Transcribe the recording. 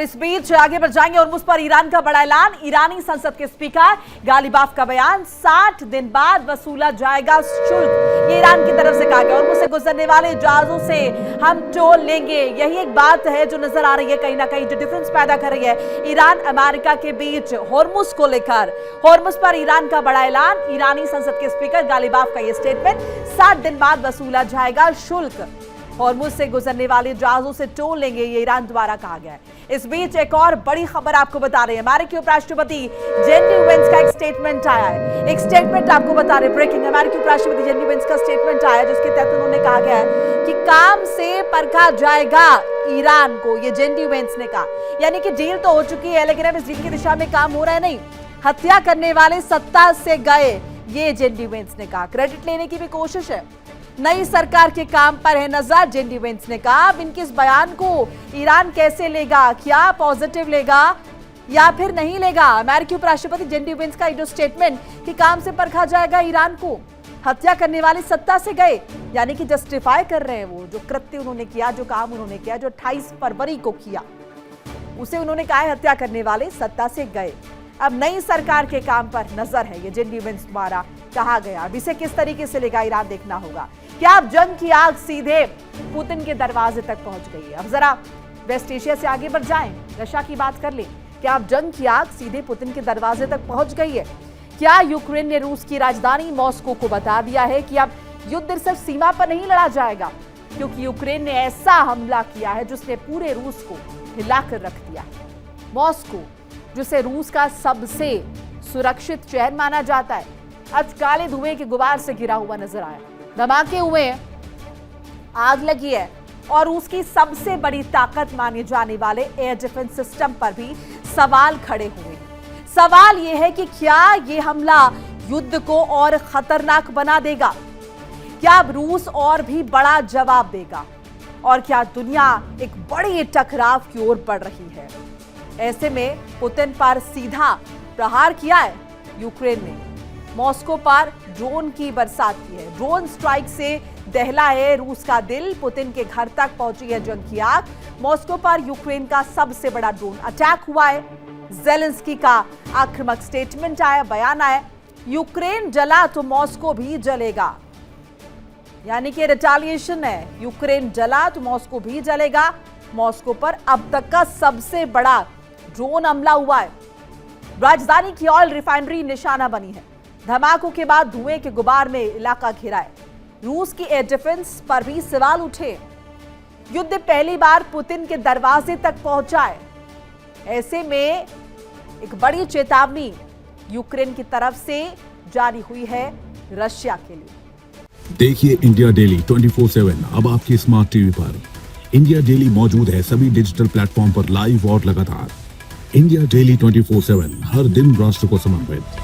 इस बीच आगे बढ़ जाएंगे और मुझ पर ईरान का बड़ा ऐलान। ईरानी संसद के स्पीकर गालिबाफ का बयान, 60 दिन बाद वसूला जाएगा शुल्क, ये ईरान की तरफ से कहा गया। और मुझसे गुजरने वाले जहाजों से हम टोल लेंगे, यही एक बात है जो नजर आ रही है कहीं ना कहीं, जो डिफरेंस पैदा कर रही है ईरान अमेरिका के बीच होर्मुज को लेकर। होर्मुज पर ईरान का बड़ा ऐलान, ईरानी संसद के स्पीकर गालिबाफ का यह स्टेटमेंट, 60 दिन बाद वसूला जाएगा शुल्क, होर्मुज से गुजरने वाले जहाजों से टोल लेंगे, ये ईरान द्वारा कहा गया है। इस बीच एक और बड़ी खबर आपको बता रहे हैं, अमेरिकी उपराष्ट्रपति जेडी वेंस का एक स्टेटमेंट आया है। एक स्टेटमेंट आपको बता रहे, ब्रेकिंग, अमेरिकी उपराष्ट्रपति जेडी वेंस का स्टेटमेंट आया जिसके तहत उन्होंने कहा गया है कि काम से परखा जाएगा ईरान को, ये जेडी वेंस ने कहा। यानी कि डील तो हो चुकी है लेकिन अब इस डील की दिशा में काम हो रहा है नहीं, हत्या करने वाले सत्ता से गए, ये जेडी वेंस ने कहा। क्रेडिट लेने की भी कोशिश है, नई सरकार के काम पर है नजर, जेडी वेंस ने कहा। अब इनके इस बयान को ईरान कैसे लेगा, क्या पॉजिटिव लेगा या फिर नहीं लेगा? अमेरिकी उपराष्ट्रपति जेडी वेंस का जो स्टेटमेंट कि काम से परखा जाएगा ईरान को, हत्या करने वाली सत्ता से गए, यानी कि जस्टिफाई कर रहे हैं वो जो कृत्य उन्होंने किया, जो काम उन्होंने किया, जो 28 फरवरी को किया, उसे उन्होंने कहा हत्या करने वाले सत्ता से गए। अब नई सरकार के काम पर नजर है, ये जेडी वेंस द्वारा कहा गया। अब इसे किस तरीके से लेगा ईरान देखना होगा। क्या अब जंग की आग सीधे पुतिन के दरवाजे तक पहुंच गई है? अब जरा वेस्ट एशिया से आगे बढ़ जाएं, रशिया की बात कर लें। क्या अब जंग की आग सीधे पुतिन के दरवाजे तक पहुंच गई है? क्या यूक्रेन ने रूस की राजधानी मॉस्को को बता दिया है कि अब युद्ध सिर्फ सीमा पर नहीं लड़ा जाएगा, क्योंकि यूक्रेन ने ऐसा हमला किया है जिसने पूरे रूस को हिलाकर रख दिया। मॉस्को, जिसे रूस का सबसे सुरक्षित शहर माना जाता है, आज काले धुएं के गुबार से घिरा हुआ नजर आया। धमाके हुए, आग लगी है और उसकी सबसे बड़ी ताकत माने जाने वाले एयर डिफेंस सिस्टम पर भी सवाल खड़े हुए। सवाल यह है कि क्या यह हमला युद्ध को और खतरनाक बना देगा? क्या अब रूस और भी बड़ा जवाब देगा? और क्या दुनिया एक बड़ी टकराव की ओर बढ़ रही है? ऐसे में पुतिन पर सीधा प्रहार किया है यूक्रेन ने, मॉस्को पर ड्रोन की बरसात की है, ड्रोन स्ट्राइक से दहला है रूस का दिल, पुतिन के घर तक पहुंची है जंग की आग। मॉस्को पर यूक्रेन का सबसे बड़ा ड्रोन अटैक हुआ है, ज़ेलेंस्की का आक्रामक स्टेटमेंट आया, बयान आया, यूक्रेन जला तो मॉस्को भी जलेगा, यानी कि रिटेलिएशन है, यूक्रेन जला तो मॉस्को भी जलेगा। मॉस्को पर अब तक का सबसे बड़ा ड्रोन हमला हुआ है, राजधानी की ऑयल रिफाइनरी निशाना बनी है, धमाकों के बाद धुएं के गुबार में इलाका घिरा है। रूस की एयर डिफेंस पर भी सवाल उठे, युद्ध पहली बार पुतिन के दरवाजे तक पहुंचा है। ऐसे में एक बड़ी चेतावनी यूक्रेन की तरफ से जारी हुई है रशिया के लिए। देखिए इंडिया डेली 24/7 अब आपके स्मार्ट टीवी पर। इंडिया डेली मौजूद है सभी डिजिटल प्लेटफॉर्म पर लाइव और लगातार। इंडिया डेली 24/7 हर दिन राष्ट्र को समर्पित।